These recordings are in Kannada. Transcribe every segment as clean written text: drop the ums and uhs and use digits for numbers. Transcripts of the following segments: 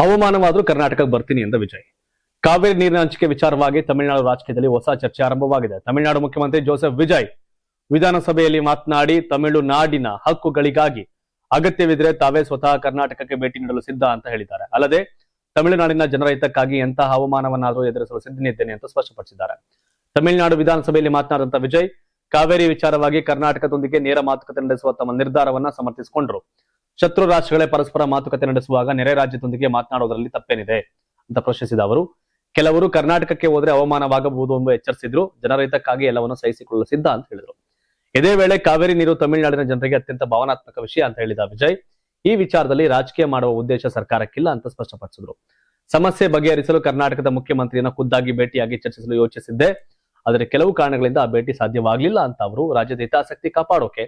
ಅವಮಾನವಾದ್ರೂ ಕರ್ನಾಟಕಕ್ಕೆ ಬರ್ತೀನಿ ಎಂದ ವಿಜಯ್. ಕಾವೇರಿ ನೀರಿನ ಹಂಚಿಕೆ ವಿಚಾರವಾಗಿ ತಮಿಳುನಾಡು ರಾಜಕೀಯದಲ್ಲಿ ಹೊಸ ಚರ್ಚೆ ಆರಂಭವಾಗಿದೆ. ತಮಿಳುನಾಡು ಮುಖ್ಯಮಂತ್ರಿ ಜೋಸೆಫ್ ವಿಜಯ್ ವಿಧಾನಸಭೆಯಲ್ಲಿ ಮಾತನಾಡಿ ತಮಿಳುನಾಡಿನ ಹಕ್ಕುಗಳಿಗಾಗಿ ಅಗತ್ಯವಿದ್ರೆ ತಾವೇ ಸ್ವತಃ ಕರ್ನಾಟಕಕ್ಕೆ ಭೇಟಿ ನೀಡಲು ಸಿದ್ಧ ಅಂತ ಹೇಳಿದ್ದಾರೆ. ಅಲ್ಲದೆ ತಮಿಳುನಾಡಿನ ಜನರ ಹಿತಕ್ಕಾಗಿ ಎಂತಹ ಅವಮಾನವನ್ನಾದರೂ ಎದುರಿಸಲು ಸಿದ್ಧನಿದ್ದೇನೆ ಅಂತ ಸ್ಪಷ್ಟಪಡಿಸಿದ್ದಾರೆ. ತಮಿಳುನಾಡು ವಿಧಾನಸಭೆಯಲ್ಲಿ ಮಾತನಾಡಿದಂತ ವಿಜಯ್ ಕಾವೇರಿ ವಿಚಾರವಾಗಿ ಕರ್ನಾಟಕದೊಂದಿಗೆ ನೇರ ಮಾತುಕತೆ ನಡೆಸುವ ತಮ್ಮ ನಿರ್ಧಾರವನ್ನ ಸಮರ್ಥಿಸಿಕೊಂಡ್ರು. ಶತ್ರು ರಾಷ್ಟ್ರಗಳೇ ಪರಸ್ಪರ ಮಾತುಕತೆ ನಡೆಸುವಾಗ ನೆರೆ ರಾಜ್ಯದೊಂದಿಗೆ ಮಾತನಾಡೋದ್ರಲ್ಲಿ ತಪ್ಪೇನಿದೆ ಅಂತ ಪ್ರಶ್ನಿಸಿದ ಅವರು, ಕೆಲವರು ಕರ್ನಾಟಕಕ್ಕೆ ಹೋದ್ರೆ ಅವಮಾನವಾಗಬಹುದು ಎಂದು ಎಚ್ಚರಿಸಿದ್ರು. ಜನರ ಹಿತಕ್ಕಾಗಿ ಎಲ್ಲವನ್ನು ಸಹಿಸಿಕೊಳ್ಳಲು ಸಿದ್ಧ ಅಂತ ಹೇಳಿದ್ರು. ಇದೇ ವೇಳೆ ಕಾವೇರಿ ನೀರು ತಮಿಳುನಾಡಿನ ಜನರಿಗೆ ಅತ್ಯಂತ ಭಾವನಾತ್ಮಕ ವಿಷಯ ಅಂತ ಹೇಳಿದ ವಿಜಯ್, ಈ ವಿಚಾರದಲ್ಲಿ ರಾಜಕೀಯ ಮಾಡುವ ಉದ್ದೇಶ ಸರ್ಕಾರಕ್ಕಿಲ್ಲ ಅಂತ ಸ್ಪಷ್ಟಪಡಿಸಿದ್ರು. ಸಮಸ್ಯೆ ಬಗೆಹರಿಸಲು ಕರ್ನಾಟಕದ ಮುಖ್ಯಮಂತ್ರಿಯನ್ನ ಖುದ್ದಾಗಿ ಭೇಟಿಯಾಗಿ ಚರ್ಚಿಸಲು ಯೋಚಿಸಿದ್ದೆ, ಆದರೆ ಕೆಲವು ಕಾರಣಗಳಿಂದ ಆ ಭೇಟಿ ಸಾಧ್ಯವಾಗಲಿಲ್ಲ ಅಂತ ಅವರು ರಾಜ್ಯದ ಹಿತಾಸಕ್ತಿ ಕಾಪಾಡೋಕೆ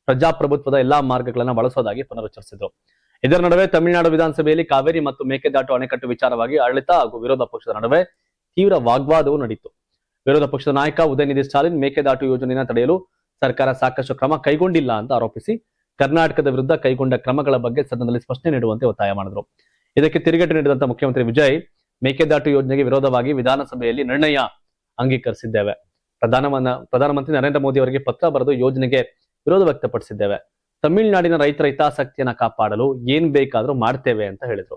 ಪ್ರಜಾಪ್ರಭುತ್ವದ ಎಲ್ಲಾ ಮಾರ್ಗಗಳನ್ನ ಬಳಸೋದಾಗಿ ಪುನರುಚ್ಚರಿಸಿದ್ರು. ಇದರ ನಡುವೆ ತಮಿಳುನಾಡು ವಿಧಾನಸಭೆಯಲ್ಲಿ ಕಾವೇರಿ ಮತ್ತು ಮೇಕೆದಾಟು ಅಣೆಕಟ್ಟು ವಿಚಾರವಾಗಿ ಆಡಳಿತ ಹಾಗೂ ವಿರೋಧ ಪಕ್ಷದ ನಡುವೆ ತೀವ್ರ ವಾಗ್ವಾದವು ನಡೆಯಿತು. ವಿರೋಧ ಪಕ್ಷದ ನಾಯಕ ಉದಯನಿಧಿ ಸ್ಟಾಲಿನ್ ಮೇಕೆದಾಟು ಯೋಜನೆಯನ್ನು ತಡೆಯಲು ಸರ್ಕಾರ ಸಾಕಷ್ಟು ಕ್ರಮ ಕೈಗೊಂಡಿಲ್ಲ ಅಂತ ಆರೋಪಿಸಿ ಕರ್ನಾಟಕದ ವಿರುದ್ಧ ಕೈಗೊಂಡ ಕ್ರಮಗಳ ಬಗ್ಗೆ ಸದನದಲ್ಲಿ ಸ್ಪಷ್ಟನೆ ನೀಡುವಂತೆ ಒತ್ತಾಯ ಮಾಡಿದ್ರು. ಇದಕ್ಕೆ ತಿರುಗೇಟು ನೀಡಿದಂತ ಮುಖ್ಯಮಂತ್ರಿ ವಿಜಯ್, ಮೇಕೆದಾಟು ಯೋಜನೆಗೆ ವಿರೋಧವಾಗಿ ವಿಧಾನಸಭೆಯಲ್ಲಿ ನಿರ್ಣಯ ಅಂಗೀಕರಿಸಿದ್ದೇವೆ. ಪ್ರಧಾನಮಂತ್ರಿ ನರೇಂದ್ರ ಮೋದಿ ಅವರಿಗೆ ಪತ್ರ ಬರೆದು ಯೋಜನೆಗೆ ವಿರೋಧ ವ್ಯಕ್ತಪಡಿಸಿದ್ದೇವೆ. ತಮಿಳುನಾಡಿನ ರೈತರ ಹಿತಾಸಕ್ತಿಯನ್ನ ಕಾಪಾಡಲು ಏನ್ ಬೇಕಾದ್ರೂ ಮಾಡ್ತೇವೆ ಅಂತ ಹೇಳಿದ್ರು.